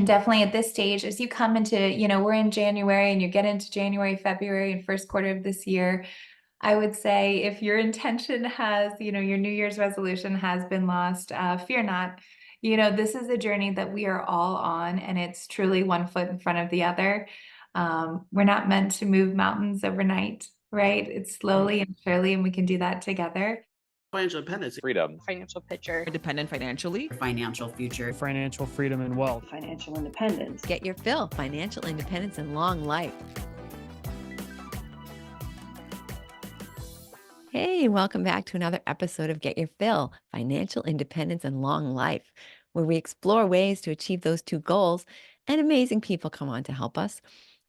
And definitely at this stage, as you come into, we're in January and you get into January, February, and first quarter of this year, I would say if your intention has, your New Year's resolution has been lost, fear not. This is a journey that we are all on, and it's truly one foot in front of the other. We're not meant to move mountains overnight, right? It's slowly and surely, and we can do that together. Financial independence, freedom, financial picture, independent financially, financial future, financial freedom and wealth, financial independence. Get your fill, financial independence and long life. Hey, welcome back to another episode of Get Your Fill, Financial Independence and Long Life, where we explore ways to achieve those two goals, and amazing people come on to help us.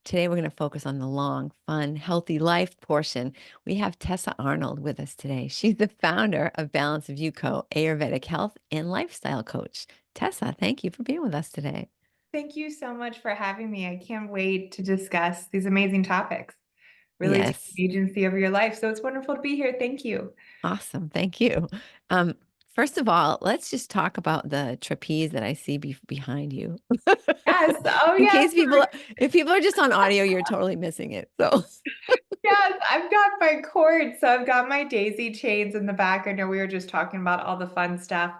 Today, we're going to focus on the long, fun, healthy life portion. We have Tessa Arnold with us today. She's the founder of Balance of You Co, Ayurvedic health and lifestyle coach. Tessa, thank you for being with us today. Thank you so much for having me. I can't wait to discuss these amazing topics. Really Yes. take agency over your life. So it's wonderful to be here. Thank you. Awesome. Thank you. First of all, let's just talk about the trapeze that I see behind you. Yes. Oh, In yes. case if people are just on audio, you're totally missing it. So yes, I've got my cord. So I've got my daisy chains in the back. I know we were just talking about all the fun stuff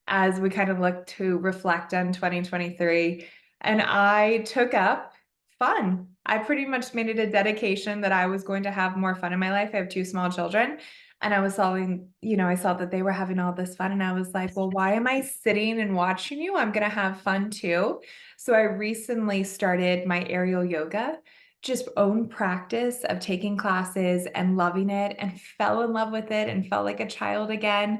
as we kind of look to reflect on 2023. And I took up fun. I pretty much made it a dedication that I was going to have more fun in my life. I have two small children. And I was solving, I saw that they were having all this fun. And I was like, well, why am I sitting and watching you? I'm going to have fun too. So I recently started my aerial yoga, just own practice of taking classes and loving it, and fell in love with it and felt like a child again.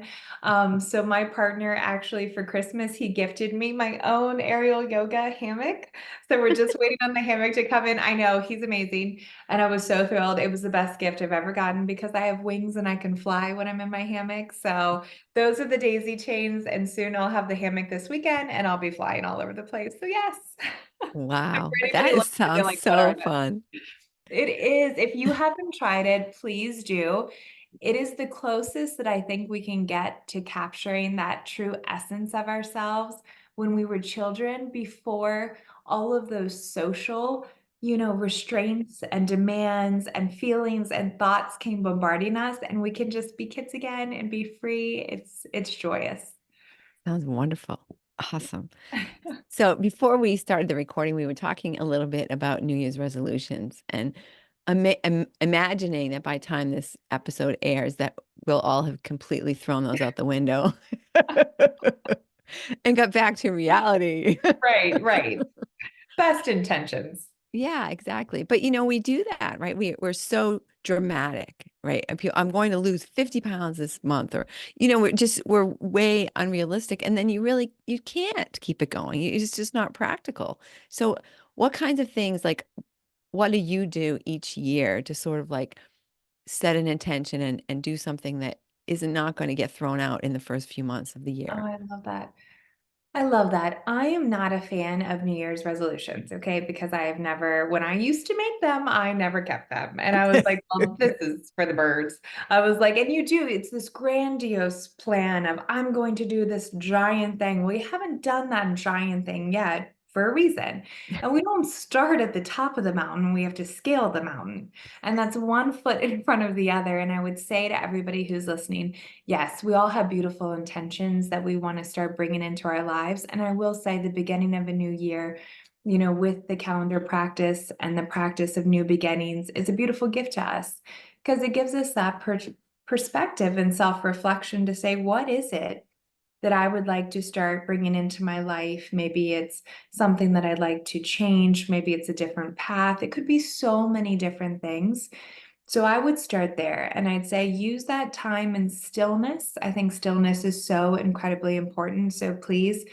So my partner actually for Christmas, he gifted me my own aerial yoga hammock. So we're just waiting on the hammock to come in. I know, he's amazing. And I was so thrilled. It was the best gift I've ever gotten because I have wings and I can fly when I'm in my hammock. So those are the daisy chains, and soon I'll have the hammock this weekend and I'll be flying all over the place. So yes. wow, that sounds like so fun. It is. If you haven't tried it, please do. It is the closest that I think we can get to capturing that true essence of ourselves when we were children, before all of those social, restraints and demands and feelings and thoughts came bombarding us, and we can just be kids again and be free. It's joyous. Sounds wonderful. Awesome. So before we started the recording, we were talking a little bit about New Year's resolutions, and imagining that by the time this episode airs, that we'll all have completely thrown those out the window and got back to reality. Right. Best intentions. Yeah, exactly. But we do that, right? We're so dramatic, right? I'm going to lose 50 pounds this month, or, we're way unrealistic. And then you can't keep it going. It's just not practical. So what kinds of things, like, what do you do each year to sort of like set an intention and do something that is not going to get thrown out in the first few months of the year? Oh, I love that. I love that. I am not a fan of New Year's resolutions, okay? Because when I used to make them, I never kept them. And I was like, well, this is for the birds. I was like, and it's this grandiose plan of, I'm going to do this giant thing. We haven't done that giant thing yet for a reason. And we don't start at the top of the mountain. We have to scale the mountain. And that's one foot in front of the other. And I would say to everybody who's listening, yes, we all have beautiful intentions that we want to start bringing into our lives. And I will say the beginning of a new year, with the calendar practice and the practice of new beginnings, is a beautiful gift to us, because it gives us that perspective and self-reflection to say, what is it that I would like to start bringing into my life? Maybe it's something that I'd like to change. Maybe it's a different path. It could be so many different things. So I would start there, and I'd say use that time in stillness. I think stillness is so incredibly important. So please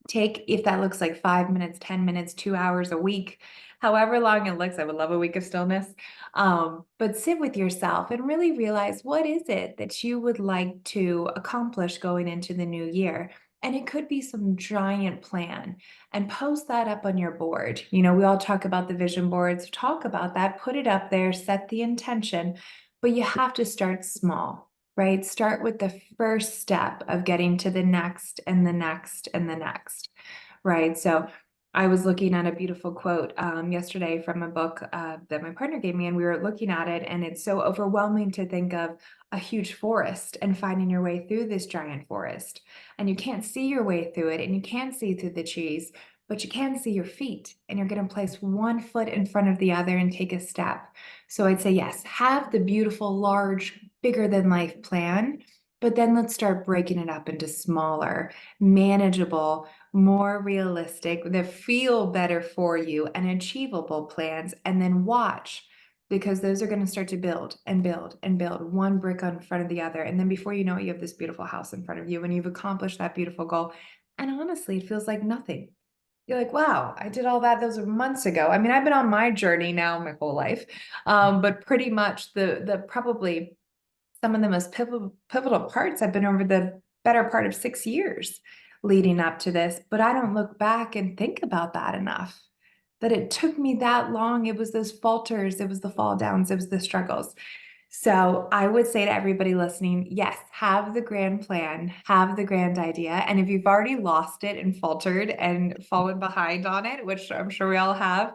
take, if that looks like 5 minutes, 10 minutes, 2 hours a week, however long it looks. I would love a week of stillness. But sit with yourself and really realize, what is it that you would like to accomplish going into the new year? And it could be some giant plan, and post that up on your board. We all talk about the vision boards, talk about that, put it up there, set the intention, but you have to start small, right? Start with the first step of getting to the next and the next and the next, right? So I was looking at a beautiful quote yesterday from a book that my partner gave me, and we were looking at it, and it's so overwhelming to think of a huge forest and finding your way through this giant forest. And you can't see your way through it, and you can't see through the trees, but you can see your feet, and you're going to place one foot in front of the other and take a step. So I'd say, yes, have the beautiful, large, bigger than life plan, but then let's start breaking it up into smaller, manageable, more realistic, that feel better for you and achievable plans, and then watch because those are going to start to build and build and build one brick in front of the other. And then before you know it, you have this beautiful house in front of you and you've accomplished that beautiful goal. And honestly, it feels like nothing. You're like, wow, I did all that. Those were months ago. I mean, I've been on my journey now my whole life. But pretty much the probably some of the most pivotal parts have been over the better part of 6 years leading up to this, but I don't look back and think about that enough. That it took me that long. It was those falters, it was the fall downs, it was the struggles. So I would say to everybody listening, yes, have the grand plan, have the grand idea. And if you've already lost it and faltered and fallen behind on it, which I'm sure we all have,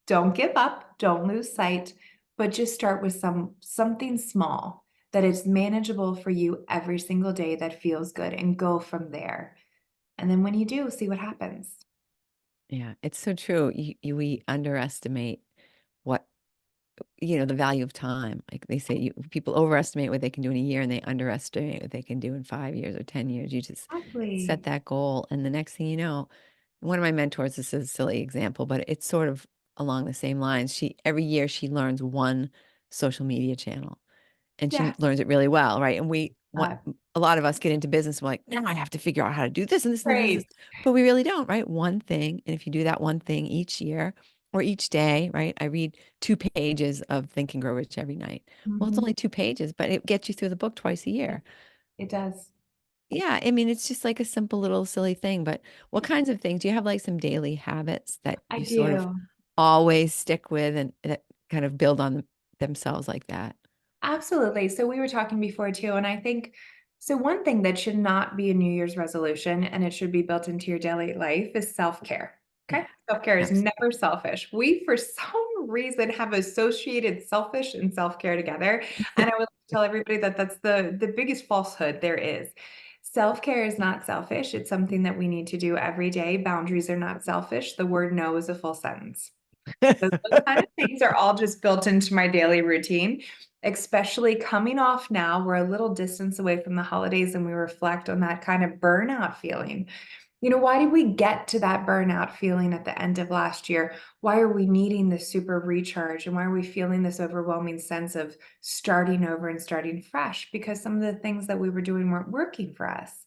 don't give up, don't lose sight, but just start with something small that is manageable for you every single day that feels good and go from there. And then when you do, see what happens. Yeah, it's so true. We underestimate what, the value of time. Like they say, people overestimate what they can do in a year and they underestimate what they can do in 5 years or 10 years. You just set Exactly. that goal. And the next thing you know, one of my mentors, this is a silly example, but it's sort of along the same lines. Every year she learns one social media channel and she Yes. learns it really well, right? And we want Uh, a lot of us get into business. We're like, now I have to figure out how to do this and this and this and this, great. but we really don't, right? One thing, and if you do that one thing each year or each day, right? I read 2 pages of Think and Grow Rich every night. Well, it's Mhm. only 2 pages, but it gets you through the book twice a It, year. it does. Yeah, I mean, it's just like a simple little silly thing. But what kinds of things do you have, like some daily habits that I you sort of do. always stick with and that kind of build on themselves like that? Absolutely. So we were talking before too, and I think so. One thing that should not be a New Year's resolution and it should be built into your daily life is self-care. Okay. Yeah, Self-care is absolutely. never selfish. We, for some reason, have associated selfish and self-care together. And I would tell everybody that that's the biggest falsehood there is. Self-care is not selfish. It's something that we need to do every day. Boundaries are not selfish. The word no is a full sentence. Those kind of things are all just built into my daily routine, especially coming off now. We're a little distance away from the holidays and we reflect on that kind of burnout feeling. Why did we get to that burnout feeling at the end of last year? Why are we needing this super recharge? And why are we feeling this overwhelming sense of starting over and starting fresh? Because some of the things that we were doing weren't working for us.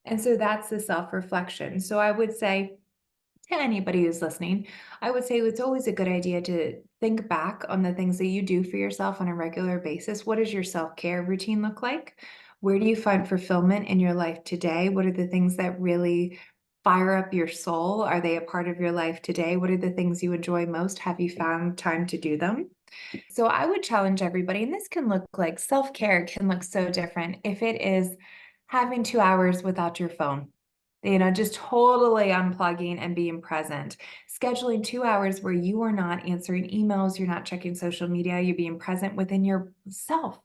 And so that's the self reflection. So I would say, to anybody who's listening, I would say it's always a good idea to think back on the things that you do for yourself on a regular basis. What does your self care routine look like? Where do you find fulfillment in your life today? What are the things that really fire up your soul? Are they a part of your life today? What are the things you enjoy most? Have you found time to do them? So I would challenge everybody, and this can look like self care can look so different. If it is having 2 hours without your phone, just totally unplugging and being present, scheduling 2 hours where you are not answering emails, you're not checking social media, you're being present within yourself,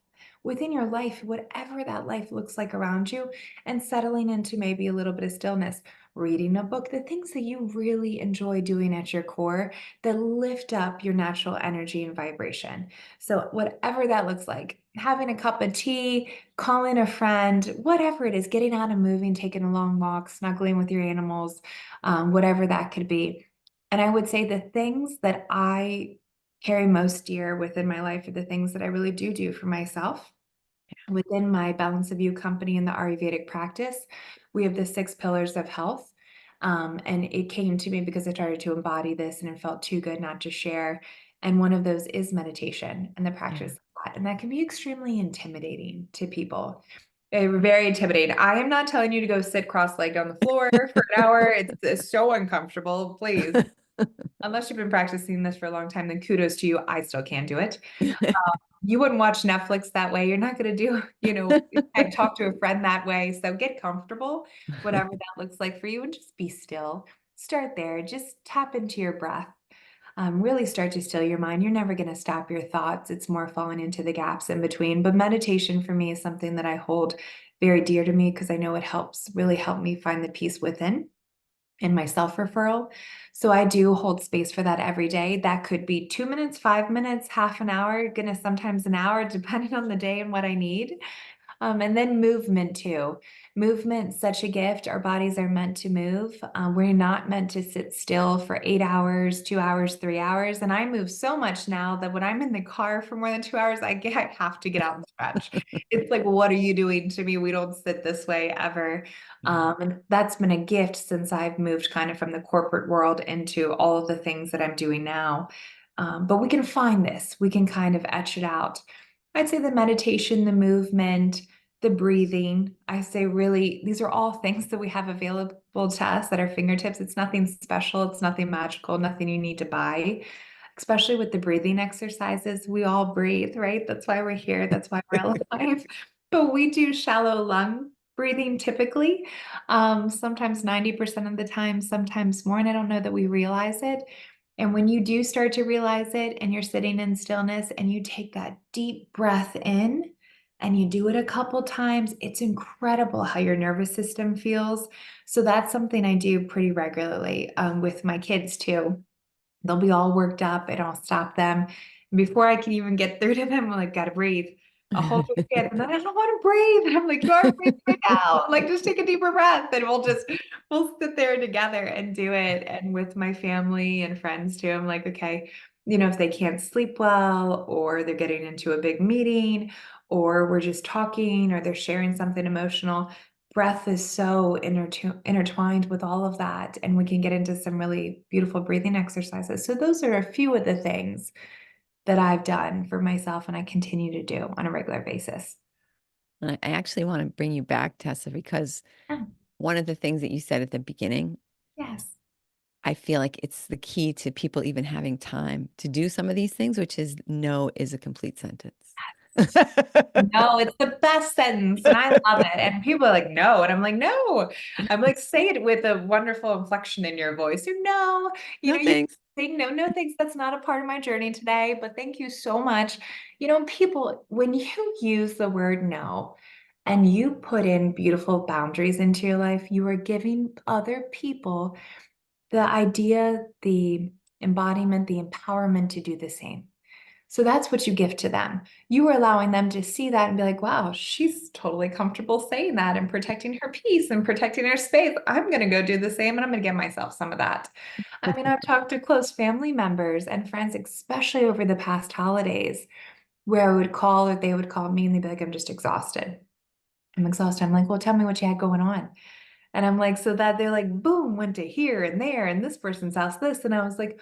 within your life, whatever that life looks like around you, and settling into maybe a little bit of stillness, reading a book, the things that you really enjoy doing at your core that lift up your natural energy and vibration. So, whatever that looks like, having a cup of tea, calling a friend, whatever it is, getting out and moving, taking a long walk, snuggling with your animals, whatever that could be. And I would say the things that I carry most dear within my life are the things that I really do for myself. Within my Balance of You company in the Ayurvedic practice, we have the 6 pillars of health. And it came to me because I started to embody this and it felt too good not to share. And one of those is meditation and the Yeah. practice of that. And that can be extremely intimidating to people. Very intimidating. I am not telling you to go sit cross-legged on the floor for an hour. It's so uncomfortable. Please, unless you've been practicing this for a long time, then kudos to you. I still can't do it. You wouldn't watch Netflix that way. You're not going to do, I talk to a friend that way. So get comfortable, whatever that looks like for you, and just be still. start there. Just tap into your breath. Really start to still your mind. You're never going to stop your thoughts. It's more falling into the gaps in between. But meditation for me is something that I hold very dear to me because I know it helps really help me find the peace within and my self referral. So I do hold space for that every day. That could be 2 minutes, 5 minutes, half an hour, goodness, sometimes an hour, depending on the day and what I need. And then movement too. Movement's such a gift. Our bodies are meant to move. We're not meant to sit still for 8 hours, 2 hours, 3 hours. And I move so much now that when I'm in the car for more than 2 hours, I have to get out and stretch. It's like, what are you doing to me? We don't sit this way ever. Yeah. And that's been a gift since I've moved kind of from the corporate world into all of the things that I'm doing now. But we can find this, we can kind of etch it out. I'd say the meditation, the movement, the breathing. I say really, these are all things that we have available to us at our fingertips. It's nothing special, it's nothing magical, nothing you need to buy. Especially with the breathing exercises, we all breathe, right? That's why we're here, that's why we're alive. But we do shallow lung breathing typically, sometimes 90% of the time, sometimes more, and I don't know that we realize it. And when you do start to realize it and you're sitting in stillness and you take that deep breath in and you do it a couple times, it's incredible how your nervous system feels. So that's something I do pretty regularly with my kids too. They'll be all worked up and I'll stop them. And before I can even get through to them, I'm like, gotta breathe. I'll hold their hand and then I don't want to breathe. And I'm like, you are breathing right now. Like, just take a deeper breath and we'll sit there together and do it. And with my family and friends too, I'm like, okay, if they can't sleep well or they're getting into a big meeting or we're just talking or they're sharing something emotional, breath is so intertwined with all of that. And we can get into some really beautiful breathing exercises. So those are a few of the things that I've done for myself and I continue to do on a regular basis. I actually want to bring you back, Tessa, because Oh, one of the things that you said at the beginning, yes. I feel like it's the key to people even having time to do some of these things, which is no is a complete sentence. No, it's the best sentence and I love it. And people are like, no. And I'm like, no. I'm like, say it with a wonderful inflection in your voice. You know, No you thanks. say, no, no, thanks. That's not a part of my journey today, but thank you so much. People, when you use the word no and you put in beautiful boundaries into your life, you are giving other people the idea, the embodiment, the empowerment to do the same. So that's what you give to them. You are allowing them to see that and be like, wow, she's totally comfortable saying that and protecting her peace and protecting her space. I'm going to go do the same and I'm going to give myself some of that. I mean, I've talked to close family members and friends, especially over the past holidays, where I would call or they would call me and they'd be like, I'm just exhausted. I'm exhausted. I'm like, well, tell me what you had going on. And I'm like, so that they're like, boom, went to here and there and this person's house, this. And I was like,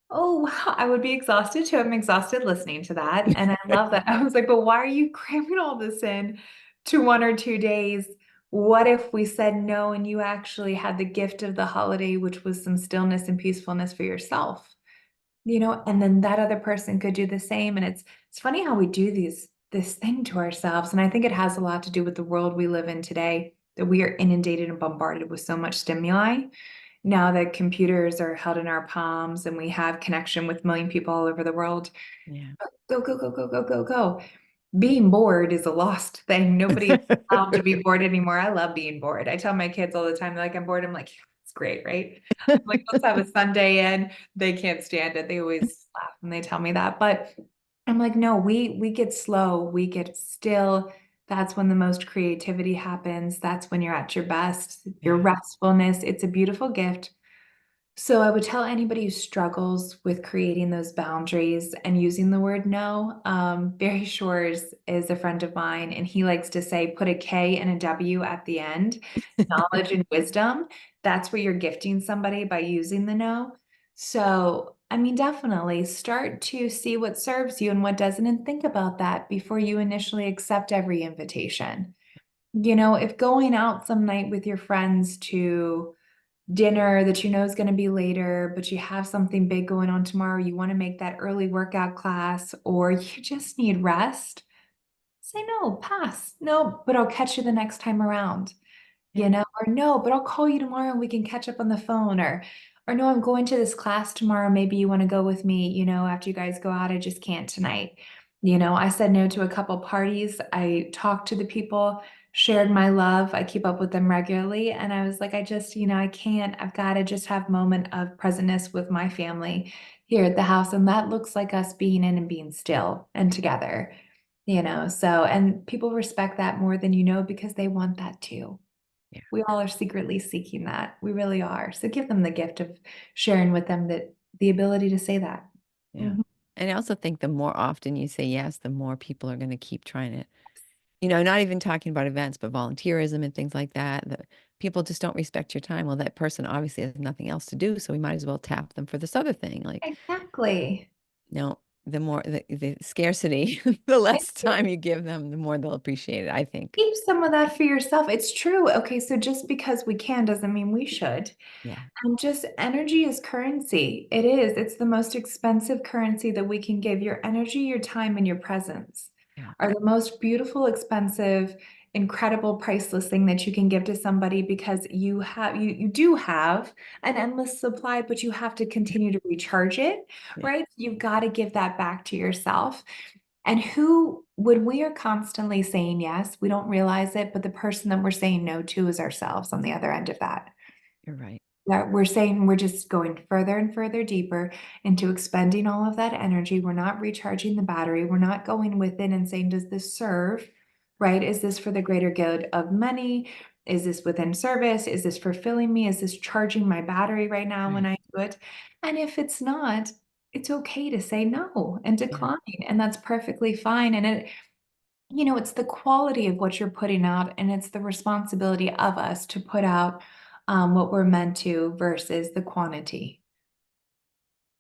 oh, wow, I would be exhausted too. I'm exhausted listening to that. And I love that. I was like, but why are you cramming all this in to 1 or 2 days? What if we said no and you actually had the gift of the holiday, which was some stillness and peacefulness for yourself? And then that other person could do the same. And it's funny how we do this thing to ourselves. And I think it has a lot to do with the world we live in today, that we are inundated and bombarded with so much stimuli. Now that computers are held in our palms and we have connection with a million people all over the world, Yeah. go, go, go, go, go, go, go. Being bored is a lost thing. Nobody is allowed to be bored anymore. I love being bored. I tell my kids all the time, they're like, I'm bored. I'm like, yeah, it's great, right? I'm like, let's have a Sunday in. They can't stand it. They always laugh when they tell me that. But I'm like, no, we get slow, we get still. That's when the most creativity happens. That's when you're at your best, your Yeah. restfulness. It's a beautiful gift. So I would tell anybody who struggles with creating those boundaries and using the word no. Barry Shores is a friend of mine, and he likes to say, put a K and a W at the end, knowledge and wisdom. That's where you're gifting somebody by using the no. So, I mean, definitely start to see what serves you and what doesn't, and think about that before you initially accept every invitation. If going out some night with your friends to dinner that you know is going to be later, but you have something big going on tomorrow, you want to make that early workout class, or you just need rest, say no, pass. No, but I'll catch you the next time around. Yeah. or no, but I'll call you tomorrow and we can catch up on the phone, or no, I'm going to this class tomorrow. Maybe you want to go with me, after you guys go out. I just can't tonight. I said no to a couple parties. I talked to the people, shared my love. I keep up with them regularly. And I was like, I just, I can't, I've got to just have moment of presentness with my family here at the house. And that looks like us being in and being still and together, so, and people respect that more than because they want that too. Yeah. We all are secretly seeking that. We really are. So give them the gift of sharing with them that the ability to say that. Yeah. Mhm. And I also think the more often you say yes, the more people are going to keep trying to, not even talking about events, but volunteerism and things like that. The people just don't respect your time. Well, that person obviously has nothing else to do, so we might as well tap them for this other thing. Like, Exactly. no, the more the scarcity, the less time you give them, the more they'll appreciate it, I think. Keep some of that for yourself. It's true. Okay, so just because we can doesn't mean we should. Yeah. And just energy is currency. It is. It's the most expensive currency that we can give. Your energy, your time, and your presence Yeah. are the most beautiful, expensive, incredible, priceless thing that you can give to somebody because you do have an endless supply, but you have to continue to recharge it, Yeah. right? You've got to give that back to yourself. And when we are constantly saying yes, we don't realize it, but the person that we're saying no to is ourselves on the other end of that. You're right. That we're saying we're just going further and further deeper into expending all of that energy. We're not recharging the battery. We're not going within and saying, does this serve, right? Is this for the greater good of many? Is this within service? Is this fulfilling me? Is this charging my battery right now when Right. I do it? And if it's not, it's okay to say no and Yeah. decline. And that's perfectly fine. And it's the quality of what you're putting out, and it's the responsibility of us to put out what we're meant to versus the quantity.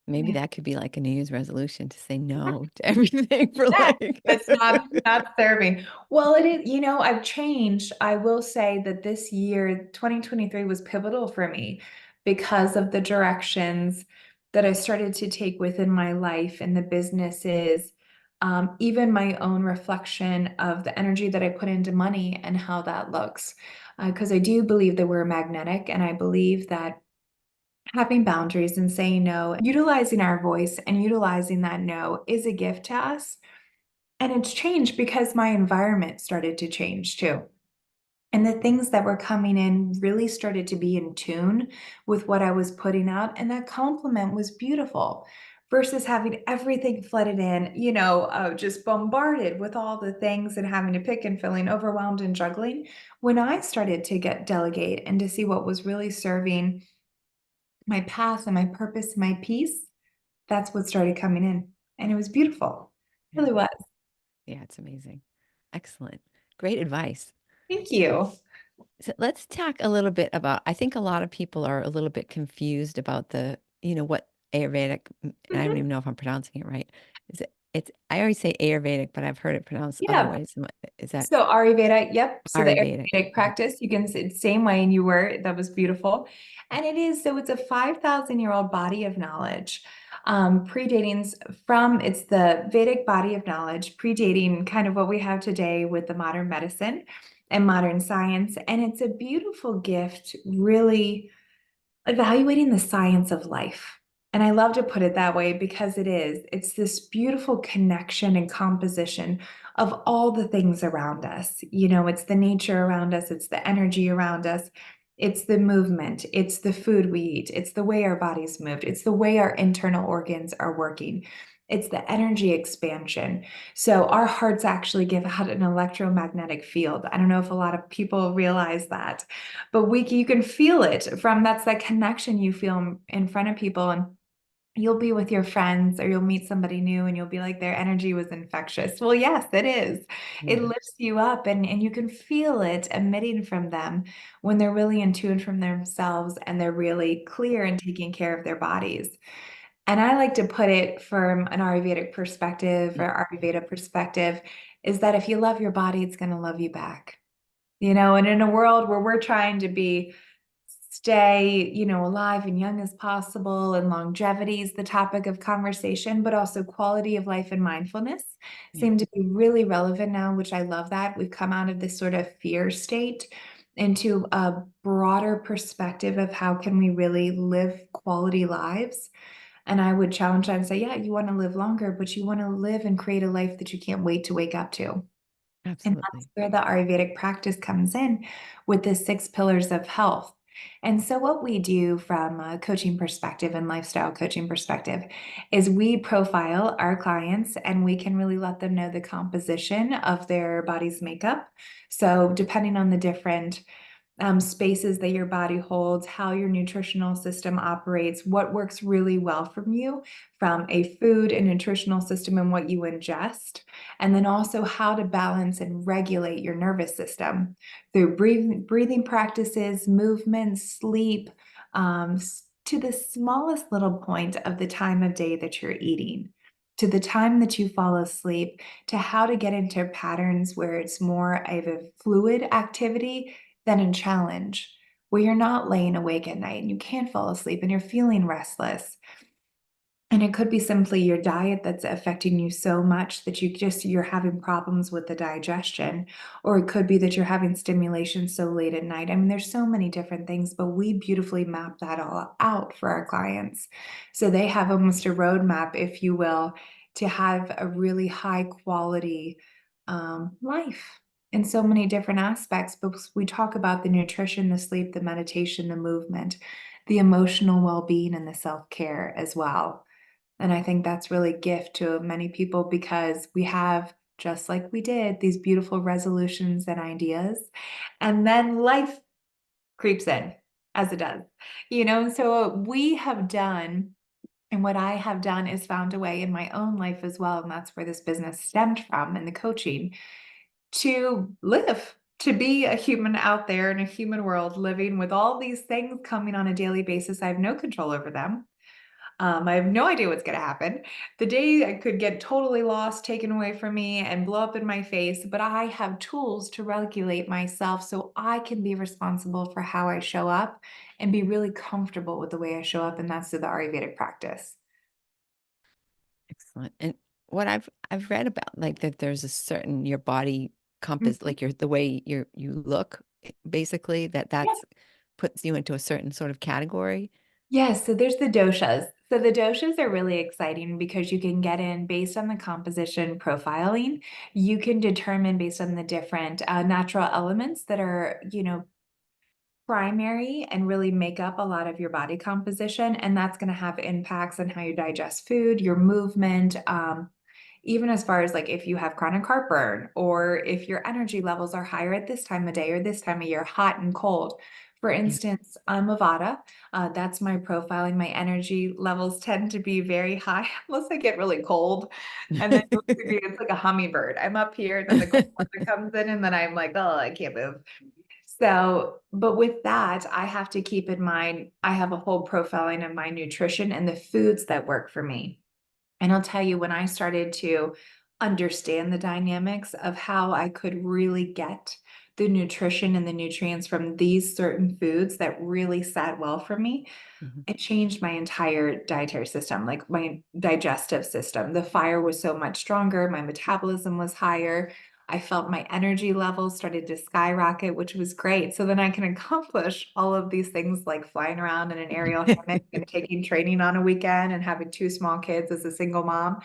Maybe Yeah. that could be like a New Year's resolution to say no to everything for Yeah, like that's not serving. Well, it is, I've changed. I will say that this year, 2023, was pivotal for me because of the directions that I started to take within my life and the businesses, even my own reflection of the energy that I put into money and how that looks. Because I do believe that we're magnetic, and I believe that having boundaries and saying no, utilizing our voice and utilizing that no is a gift to us. And it's changed because my environment started to change too. And the things that were coming in really started to be in tune with what I was putting out. And that compliment was beautiful versus having everything flooded in, just bombarded with all the things and having to pick and feeling overwhelmed and juggling. When I started to get delegate and to see what was really serving my path and my purpose and my peace, that's what started coming in. And it was beautiful. It Yeah. really was. Yeah, it's amazing. Excellent. Great advice. Thank you. So let's talk a little bit about, I think a lot of people are a little bit confused about what Ayurvedic, and I don't Mhm. even know if I'm pronouncing it right. I always say Ayurvedic, but I've heard it pronounced other Yeah. ways. Is that So Ayurveda, yep. So the Ayurvedic? Ayurvedic practice, you can say the same way, and you were, that was beautiful. And it is, so it's a 5,000-year-old body of knowledge, it's the Vedic body of knowledge, predating kind of what we have today with the modern medicine and modern science. And it's a beautiful gift, really evaluating the science of life. And I love to put it that way because it's this beautiful connection and composition of all the things around us. It's the nature around us, it's the energy around us, it's the movement, it's the food we eat, it's the way our bodies moved, it's the way our internal organs are working. It's the energy expansion. So our hearts actually give out an electromagnetic field. I don't know if a lot of people realize that, but you can feel it that's that connection you feel in front of people. And you'll be with your friends or you'll meet somebody new and you'll be like, their energy was infectious. Well, yes, it is. It Yeah. lifts you up, and you can feel it emitting from them when they're really in tune from themselves and they're really clear and taking care of their bodies. And I like to put it from an Ayurvedic perspective Mm. or Ayurveda perspective is that if you love your body, it's going to love you back. And in a world where we're trying to stay, alive and young as possible, and longevity is the topic of conversation, but also quality of life and mindfulness Yeah. seem to be really relevant now, which I love that. We've come out of this sort of fear state into a broader perspective of how can we really live quality lives. And I would challenge that and say, yeah, you want to live longer, but you want to live and create a life that you can't wait to wake up to. And that's Absolutely. where the Ayurvedic practice comes in with the six pillars of health. And so, what we do from a coaching perspective and lifestyle coaching perspective is we profile our clients and we can really let them know the composition of their body's makeup. So, depending on the different spaces that your body holds, how your nutritional system operates, what works really well from you from a food and nutritional system and what you ingest, and then also how to balance and regulate your nervous system through breathing practices, movement, sleep, to the smallest little point of the time of day that you're eating. To the time that you fall asleep, to how to get into patterns where it's more of a fluid activity than a challenge, where you're not laying awake at night and you can't fall asleep and you're feeling restless. And it could be simply your diet that's affecting you so much that you're having problems with the digestion, or it could be that you're having stimulation so late at night. I mean, there's so many different things, but we beautifully map that all out for our clients. So they have almost a roadmap, if you will, to have a really high quality life in so many different aspects. But we talk about the nutrition, the sleep, the meditation, the movement, the emotional well-being, and the self-care as well. And I think that's really a gift to many people because we have, just like we did, these beautiful resolutions and ideas. And then life creeps in as it does, So what we have done and what I have done is found a way in my own life as well. And that's where this business stemmed from in the coaching to live, to be a human out there in a human world, living with all these things coming on a daily basis. I have no control over them. I have no idea what's going to happen. The day I could get totally lost, taken away from me, and blow up in my face, but I have tools to regulate myself so I can be responsible for how I show up and be really comfortable with the way I show up. And that's through the Ayurvedic practice. Excellent. And what I've read about like that there's a certain your body compass Mhm. like your the way you look basically Yeah. that's puts you into a certain sort of category. Yes, so there's the doshas. So the doshas are really exciting because you can get in based on the composition profiling. You can determine based on the different natural elements that are, primary and really make up a lot of your body composition. And that's going to have impacts on how you digest food, your movement, even as far as like if you have chronic heartburn or if your energy levels are higher at this time of day or this time of year, hot and cold. For Yeah. instance, I'm a Vata. That's my profiling. My energy levels tend to be very high unless I get really cold. And then it's like a hummingbird. I'm up here, and then the cold weather comes in, and then I'm like, oh, I can't move. So, but with that, I have to keep in mind, I have a whole profiling of my nutrition and the foods that work for me. And I'll tell you, when I started to understand the dynamics of how I could really get the nutrition and the nutrients from these certain foods that really sat well for me, Mhm. it changed my entire dietary system, like my digestive system. The fire was so much stronger, my metabolism was higher. I felt my energy levels started to skyrocket, which was great. So then I can accomplish all of these things like flying around in an aerial hammock and taking training on a weekend and having two small kids as a single mom.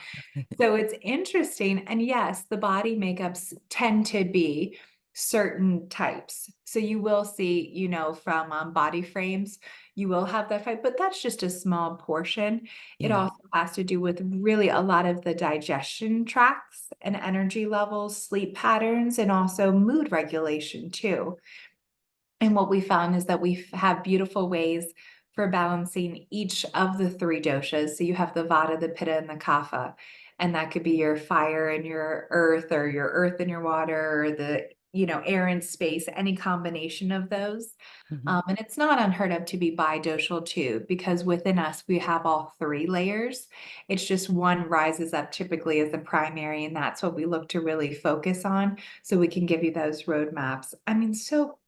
So it's interesting. And yes, the body makeups tend to be certain types. So you will see, from body frames, you will have that fight, but that's just a small portion. It Yeah. also has to do with really a lot of the digestion tracts and energy levels, sleep patterns, and also mood regulation too. And what we found is that we have beautiful ways for balancing each of the three doshas. So you have the Vata, the Pitta, and the Kapha. And that could be your fire and your earth and your water, or the, air and space, any combination of those. Mhm. And it's not unheard of to be bidoshal too, because within us, we have all three layers. It's just one rises up typically as the primary, and that's what we look to really focus on so we can give you those roadmaps. I mean, so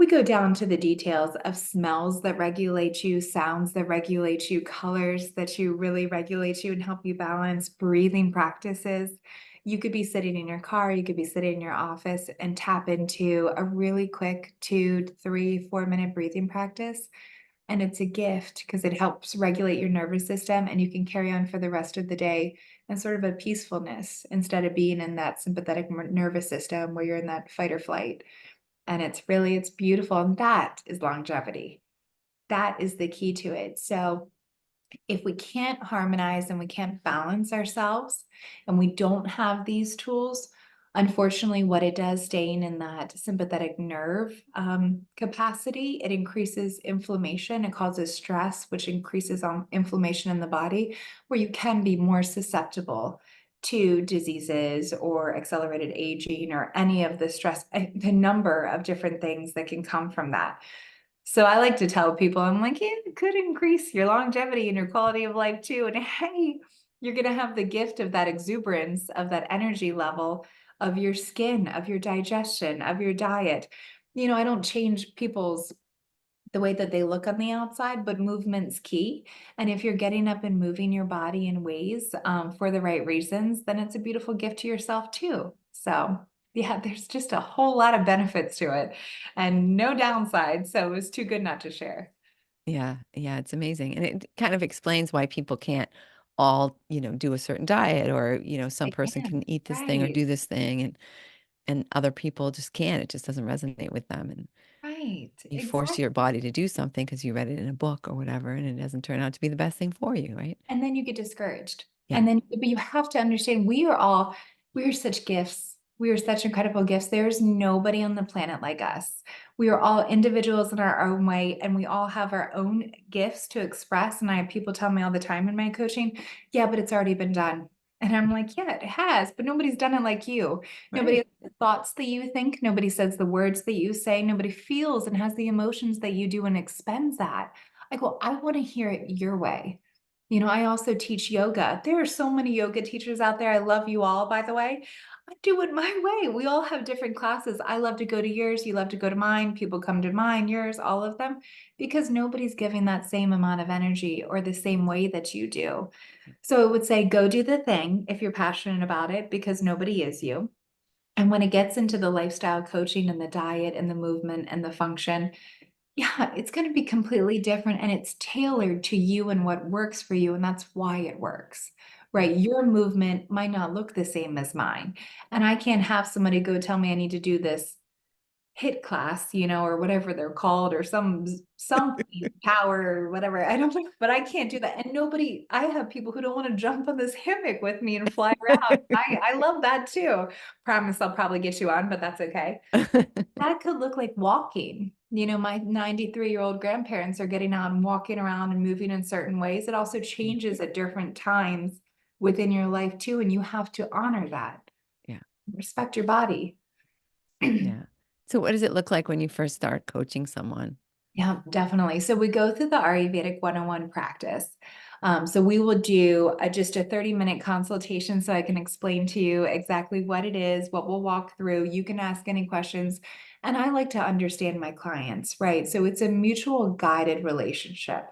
We go down to the details of smells that regulate you, sounds that regulate you, colors that you really regulate you and help you balance, breathing practices. You could be sitting in your car, you could be sitting in your office and tap into a really quick 2, 3, 4 minute breathing practice. And it's a gift because it helps regulate your nervous system and you can carry on for the rest of the day in sort of a peacefulness instead of being in that sympathetic nervous system where you're in that fight or flight. And it's beautiful, and that is longevity. That is the key to it. So if we can't harmonize and we can't balance ourselves and we don't have these tools, unfortunately, what it does, staying in that sympathetic nerve capacity, it increases inflammation. It causes stress, which increases inflammation in the body, where you can be more susceptible to diseases or accelerated aging or any of the stress, the number of different things that can come from that. So I like to tell people, I'm like, yeah, it could increase your longevity and your quality of life too. And hey, you're going to have the gift of that exuberance, of that energy level, of your skin, of your digestion, of your diet. I don't change people's the way that they look on the outside, but movement's key. And if you're getting up and moving your body in ways for the right reasons, then it's a beautiful gift to yourself too. So yeah, there's just a whole lot of benefits to it and no downside. So it was too good not to share. Yeah, yeah, it's amazing. And it kind of explains why people can't all, do a certain diet or, some I person can. can eat this thing or Right. do this thing and other people just can't. It just doesn't resonate with them. And Right. you force your Exactly. body to do something because you read it in a book or whatever, and it doesn't turn out to be the best thing for you, right? And then you get discouraged. Yeah. And then, but you have to understand we are such gifts. We are such incredible gifts. There's nobody on the planet like us. We are all individuals in our own way, and we all have our own gifts to express. And I have people tell me all the time in my coaching, yeah, but it's already been done. And I'm like, yeah, it has, but nobody's done it like you. Nobody Right. has the thoughts that you think. Nobody says the words that you say. Nobody feels and has the emotions that you do and expends that. I go, I want to hear it your way. I also teach yoga. There are so many yoga teachers out there. I love you all, by the way. I do it my way. We all have different classes. I love to go to yours. You love to go to mine. People come to mine, yours, all of them, because nobody's giving that same amount of energy or the same way that you do. So it would say, go do the thing if you're passionate about it, because nobody is you. And when it gets into the lifestyle coaching and the diet and the movement and the function, yeah, it's going to be completely different and it's tailored to you and what works for you. And that's why it works, right? Your movement might not look the same as mine. And I can't have somebody go tell me I need to do this hit class, or whatever they're called, or some power or whatever. I don't know, but I can't do that. And I have people who don't want to jump on this hammock with me and fly around. I love that too. Promise I'll probably get you on, but that's okay. That could look like walking. My 93-year-old grandparents are getting out and walking around and moving in certain ways. It also changes at different times within your life too, and you have to honor that. Yeah. Respect your body. Yeah. So what does it look like when you first start coaching someone? Yeah, definitely. So we go through the Ayurvedic 101 practice. So we will do just a 30-minute consultation so I can explain to you exactly what it is, what we'll walk through. You can ask any questions. And I like to understand my clients, right? So it's a mutual guided relationship.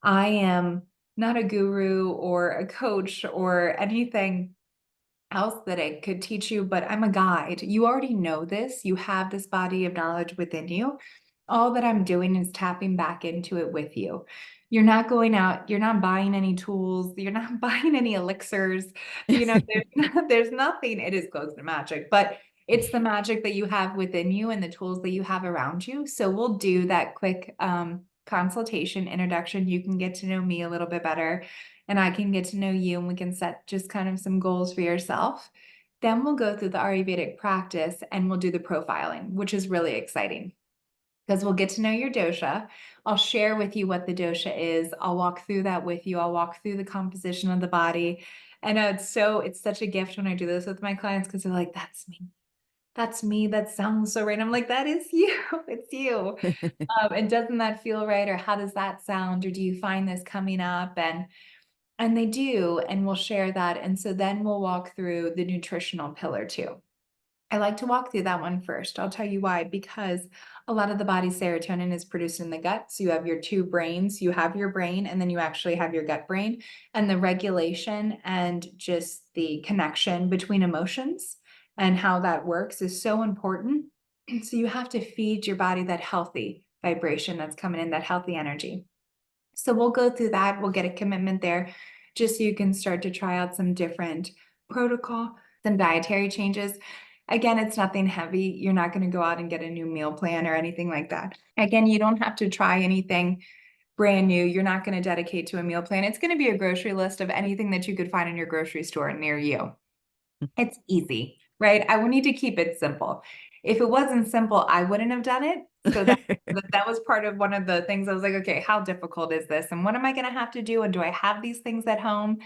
I am not a guru or a coach or anything else that I could teach you, but I'm a guide. You already know this. You have this body of knowledge within you. All that I'm doing is tapping back into it with you. You're not going out, you're not buying any tools, you're not buying any elixirs. There's nothing. It is close to magic, but it's the magic that you have within you and the tools that you have around you. So we'll do that quick consultation introduction. You can get to know me a little bit better and I can get to know you and we can set just kind of some goals for yourself. Then we'll go through the Ayurvedic practice and we'll do the profiling, which is really exciting because we'll get to know your dosha. I'll share with you what the dosha is. I'll walk through that with you. I'll walk through the composition of the body. And it's such a gift when I do this with my clients because they're like, that's me. That's me. That sounds so right. I'm like, that is you. It's you. And doesn't that feel right? Or how does that sound? Or do you find this coming up? And they do, and we'll share that. And so then we'll walk through the nutritional pillar too. I like to walk through that one first. I'll tell you why, because a lot of the body's serotonin is produced in the gut. So you have your two brains, you have your brain, and then you actually have your gut brain. And the regulation and just the connection between emotions and how that works is so important. So you have to feed your body that healthy vibration that's coming in, that healthy energy. So we'll go through that. We'll get a commitment there just so you can start to try out some different protocol, some dietary changes. Again, it's nothing heavy. You're not going to go out and get a new meal plan or anything like that. Again, you don't have to try anything brand new. You're not going to dedicate to a meal plan. It's going to be a grocery list of anything that you could find in your grocery store near you. It's easy, right? I will need to keep it simple. If it wasn't simple, I wouldn't have done it. So that was part of one of the things I was like, okay, how difficult is this? And what am I going to have to do? And do I have these things at home?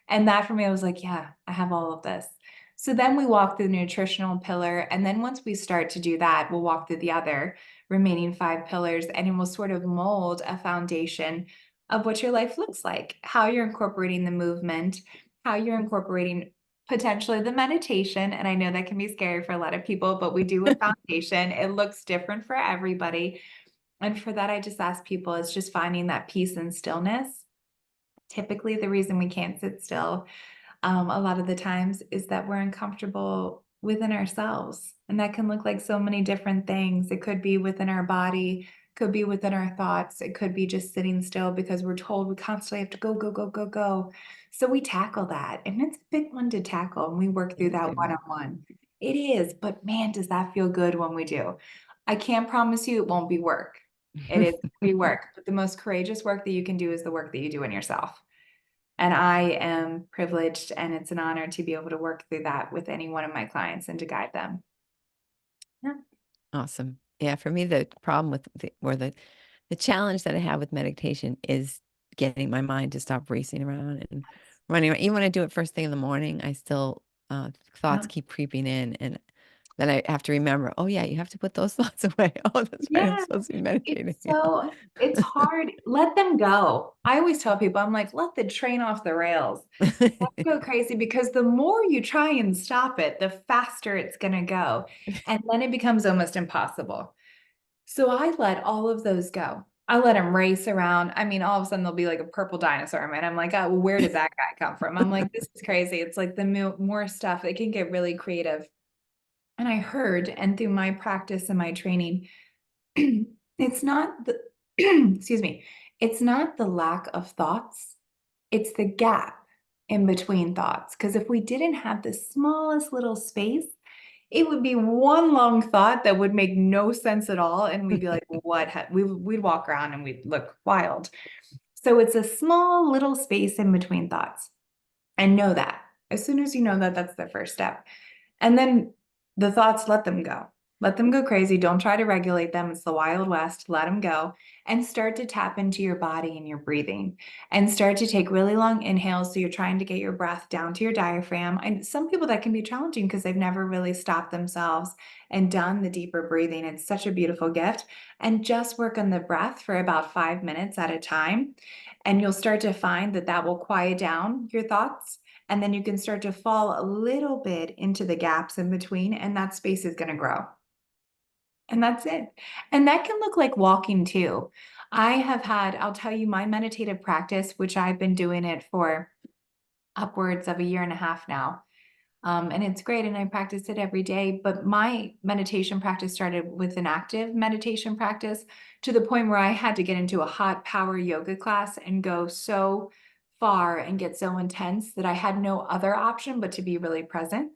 And that for me, I was like, yeah, I have all of this. So then we walk through the nutritional pillar. And then once we start to do that, we'll walk through the other remaining five pillars and it will sort of mold a foundation of what your life looks like, how you're incorporating the movement, how you're incorporating potentially the meditation. And I know that can be scary for a lot of people, but we do a foundation. It looks different for everybody. And for that, I just ask people is just finding that peace and stillness. Typically, the reason we can't sit still a lot of the times is that we're uncomfortable within ourselves. And that can look like so many different things. It could be within our body, could be within our thoughts. It could be just sitting still because we're told we constantly have to go, go, go, go, go. So we tackle that. And it's a big one to tackle. And we work It through is a that big one one. on one. It is, but man, does that feel good when we do. I can't promise you it won't be work. It is be work, but the most courageous work that you can do is the work that you do in yourself. And I am privileged and it's an honor to be able to work through that with any one of my clients and to guide them. Yeah. Awesome. Yeah, for me, the problem with the challenge that I have with meditation is getting my mind to stop racing around and running around. Even when I do it first thing in the morning, I still thoughts Yeah. keep creeping in, and then I have to remember, oh yeah, you have to put those thoughts away. Oh, that's right, I'm Yeah. supposed to be meditating. It's hard. Let them go. I always tell people, I'm like, let the train off the rails. Go crazy because the more you try and stop it, the faster it's going to go. And then it becomes almost impossible. So I let all of those go. I let them race around. I mean, all of a sudden there'll be like a purple dinosaur, and I'm like, oh, well, where did that guy come from? I'm like, this is crazy. It's like the more stuff, it can get really creative. And I heard, and through my practice and my training, it's not the, excuse me, it's not the lack of thoughts, it's the gap in between thoughts. Because if we didn't have the smallest little space, it would be one long thought that would make no sense at all. And we'd be like, what? We'd walk around and we'd look wild. So it's a small little space in between thoughts. And know that. As soon as you know that, that's the first step. And then the thoughts, let them go. Let them go crazy. Don't try to regulate them. It's the Wild West. Let them go and start to tap into your body and your breathing and start to take really long inhales. So you're trying to get your breath down to your diaphragm. And some people that can be challenging because they've never really stopped themselves and done the deeper breathing. It's such a beautiful gift. And just work on the breath for about 5 minutes at a time. And you'll start to find that that will quiet down your thoughts and then you can start to fall a little bit into the gaps in between, and that space is going to grow. And that's it. And that can look like walking too. I'll tell you, my meditative practice, which I've been doing it for upwards of a year and a half now. And it's great, and I practice it every day. But my meditation practice started with an active meditation practice to the point where I had to get into a hot power yoga class and go so far and get so intense that I had no other option but to be really present.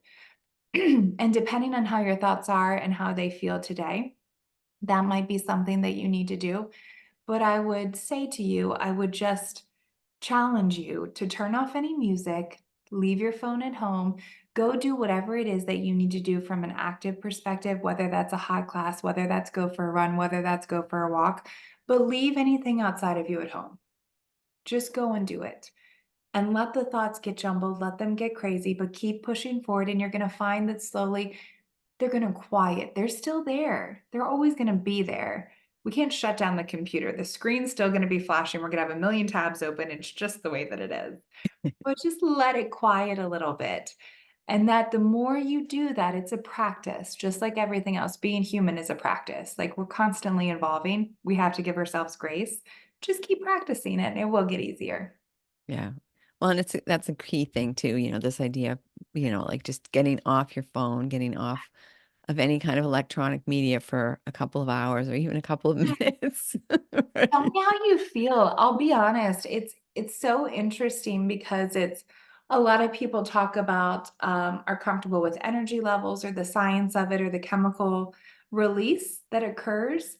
And depending on how your thoughts are and how they feel today, that might be something that you need to do. But I would say to you, I would just challenge you to turn off any music, leave your phone at home, go do whatever it is that you need to do from an active perspective, whether that's a hot class, whether that's go for a run, whether that's go for a walk, but leave anything outside of you at home. Just go and do it. And let the thoughts get jumbled, let them get crazy, but keep pushing forward. And you're going to find that slowly they're going to quiet. They're still there. They're always going to be there. We can't shut down the computer. The screen's still going to be flashing. We're going to have a million tabs open. It's just the way that it is. But just let it quiet a little bit. And that the more you do that, it's a practice, just like everything else. Being human is a practice. Like we're constantly evolving. We have to give ourselves grace. Just keep practicing it and it will get easier. Yeah. Well, and that's a key thing too, this idea of, like just getting off your phone, getting off of any kind of electronic media for a couple of hours or even a couple of minutes. Tell me Right? how you feel. I'll be honest. It's so interesting because it's a lot of people talk about are comfortable with energy levels or the science of it or the chemical release that occurs.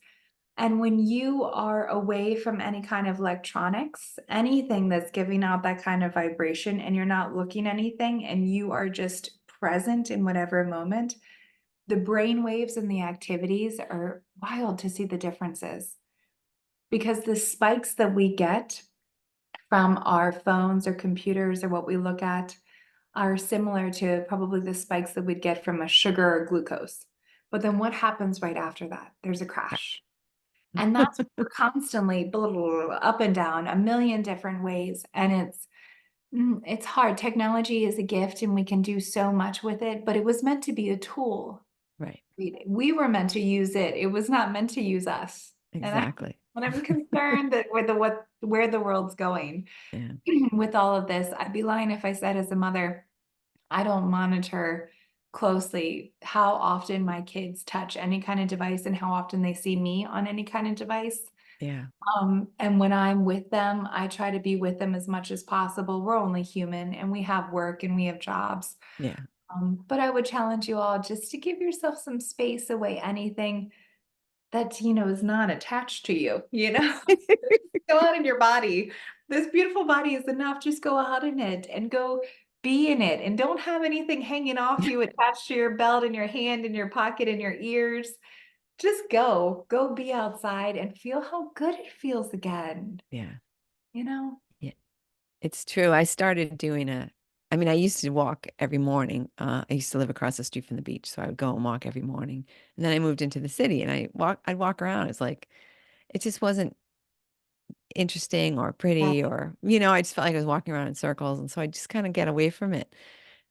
And when you are away from any kind of electronics, anything that's giving out that kind of vibration, and you're not looking at anything and you are just present in whatever moment, the brain waves and the activities are wild to see the differences because the spikes that we get from our phones or computers or what we look at are similar to probably the spikes that we'd get from a sugar or glucose. But then what happens right after that? There's a crash. And that's we're constantly blah, blah, blah, up and down a million different ways. And it's hard. Technology is a gift and we can do so much with it, but it was meant to be a tool. Right. We were meant to use it. It was not meant to use us. And Exactly. when I'm concerned that with where the world's going Yeah. with all of this, I'd be lying if I said as a mother, I don't monitor closely how often my kids touch any kind of device and how often they see me on any kind of device. Yeah. And when I'm with them, I try to be with them as much as possible. We're only human and we have work and we have jobs. Yeah. But I would challenge you all just to give yourself some space away, anything that, is not attached to you, go out in your body. This beautiful body is enough. Just go out in it and go be in it and don't have anything hanging off you attached to your belt in your hand, in your pocket, in your ears. Just go be outside and feel how good it feels again, Yeah. you know? Yeah. It's true. I started doing I mean, I used to walk every morning. I used to live across the street from the beach, so I would go and walk every morning. And then I moved into the city and I'd walk around. It's like, it just wasn't interesting or Yeah. pretty or, I just felt like I was walking around in circles. And so I just kind of get away from it.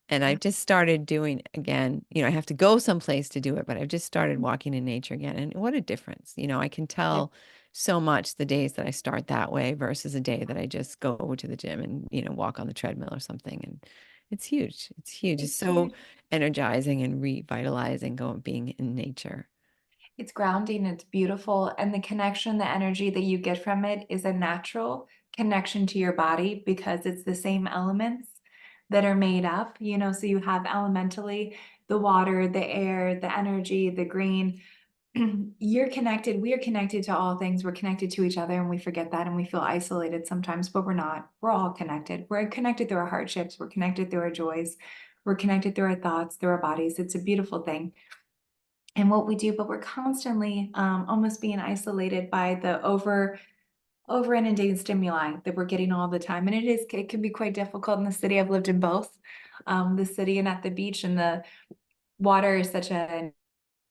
And I've just started doing again, I have to go someplace to do it, but I've just started walking in nature again. And what a difference. I can tell so much the days that I start that way versus a day that I just go to the gym and, walk on the treadmill or something. And it's huge. It's huge. It's It's so huge. energizing and revitalizing being in nature. It's grounding, it's beautiful, and the connection, the energy that you get from it is a natural connection to your body because it's the same elements that are made up, so you have elementally the water, the air, the energy, the green. You're connected, we are connected to all things. We're connected to each other and we forget that and we feel isolated sometimes, but we're not. We're all connected. We're connected through our hardships, we're connected through our joys, we're connected through our thoughts, through our bodies. It's a beautiful thing and what we do, but we're constantly almost being isolated by the over inundated stimuli that we're getting all the time. And it can be quite difficult in the city. I've lived in both the city and at the beach, and the water is such an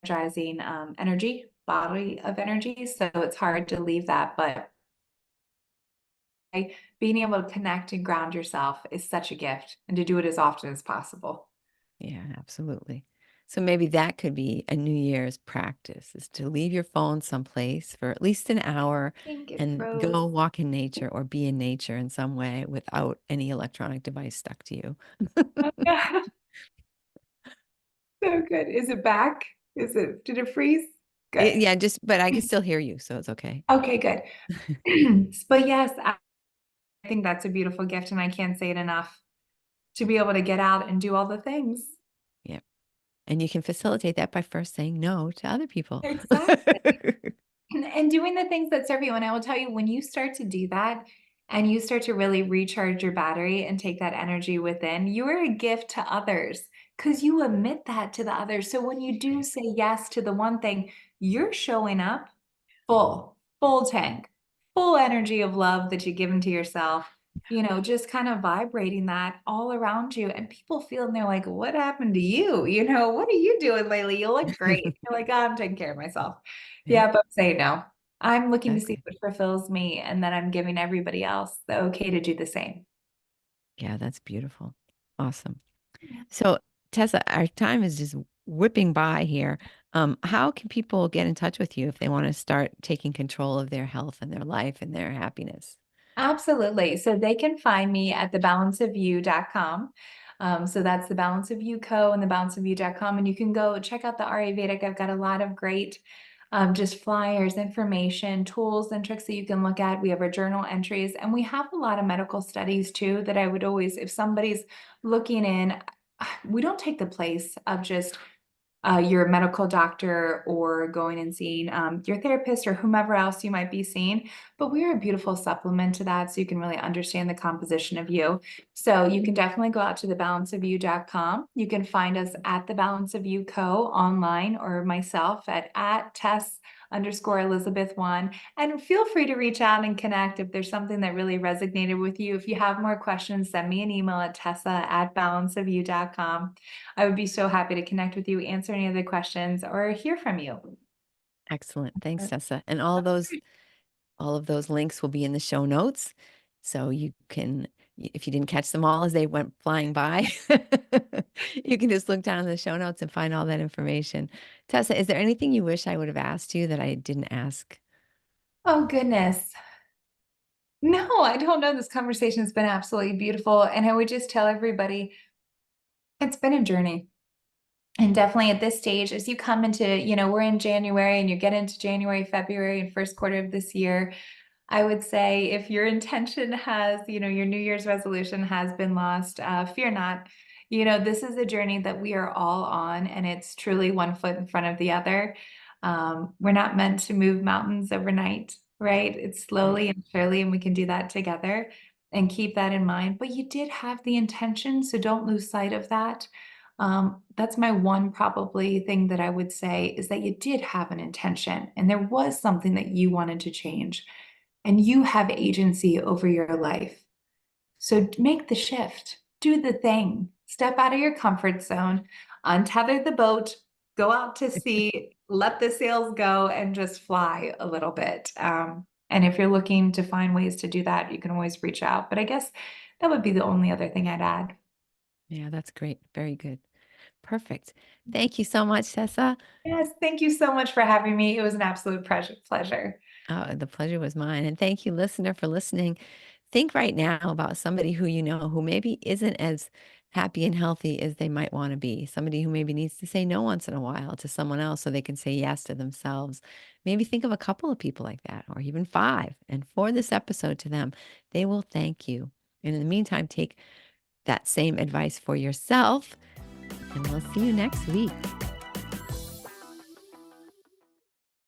energizing energy, body of energy. So it's hard to leave that. But being able to connect and ground yourself is such a gift and to do it as often as possible. Yeah, absolutely. So maybe that could be a New Year's practice is to leave your phone someplace for at least an hour I think it's and Rose. go walk in nature or be in nature in some way without any electronic device stuck to you. Oh, yeah. So good. Is it back? Did it freeze? Good. Yeah, but I can still hear you, so it's okay. Okay, good. But yes, I think that's a beautiful gift, and I can't say it enough to be able to get out and do all the things. Yeah. And you can facilitate that by first saying no to other people. Exactly. And doing the things that serve you. And I will tell you, when you start to do that and you start to really recharge your battery and take that energy within, you are a gift to others because you emit that to the others. So when you do Right. say yes to the one thing, you're showing up full tank, full energy of love that you give into yourself, just kind of vibrating that all around you. And people feel and they're like, what happened to you? What are you doing lately? You look great. You're like, oh, I'm taking care of myself. Yeah, Yeah, but say no. I'm looking to see exactly. what fulfills me, and then I'm giving everybody else the okay to do the same. Yeah, that's beautiful. Awesome. Yeah. So Tessa, our time is just whipping by here. How can people get in touch with you if they want to start taking control of their health and their life and their happiness? Absolutely. So they can find me at thebalanceofyou.com. So that's the Balance of You Co. and thebalanceofyou.com. And you can go check out the Ayurvedic. I've got a lot of great just flyers, information, tools, and tricks that you can look at. We have our journal entries, and we have a lot of medical studies too that I would always, if somebody's looking in, we don't take the place of just your medical doctor or going and seeing your therapist or whomever else you might be seeing. But we're a beautiful supplement to that so you can really understand the composition of you. So you can definitely go out to thebalanceofyou.com. You can find us at The Balance of You Co. online, or myself at Tess_Elizabeth1. And feel free to reach out and connect if there's something that really resonated with you. If you have more questions, send me an email at Tessa@balanceofyou.com. I would be so happy to connect with you, answer any other questions, or hear from you. Excellent. Thanks, Tessa. And all of those links will be in the show notes. So you can, if you didn't catch them all as they went flying by, you can just look down in the show notes and find all that information. Tessa, is there anything you wish I would have asked you that I didn't ask? Oh, goodness. No, I don't know. This conversation has been absolutely beautiful. And I would just tell everybody it's been a journey. And definitely at this stage, as you come into, we're in January and you get into January, February, and first quarter of this year, I would say if your intention has, your New Year's resolution has been lost, fear not. This is a journey that we are all on, and it's truly one foot in front of the other. We're not meant to move mountains overnight, right? It's Right. slowly and surely, and we can do that together and keep that in mind. But you did have the intention, so don't lose sight of that. That's my one probably thing that I would say is that you did have an intention and there was something that you wanted to change, and you have agency over your life. So make the shift, do the thing, step out of your comfort zone, untether the boat, go out to sea, let the sails go, and just fly a little bit. And if you're looking to find ways to do that, you can always reach out. But I guess that would be the only other thing I'd add. Yeah, that's great. Very good. Perfect. Thank you so much, Tessa. Yes, thank you so much for having me. It was an absolute pleasure. Oh, the pleasure was mine. And thank you, listener, for listening. Think right now about somebody who you know who maybe isn't as happy and healthy as they might want to be. Somebody who maybe needs to say no once in a while to someone else so they can say yes to themselves. Maybe think of a couple of people like that, or even five. And for this episode to them, they will thank you. And in the meantime, take that same advice for yourself, and we'll see you next week.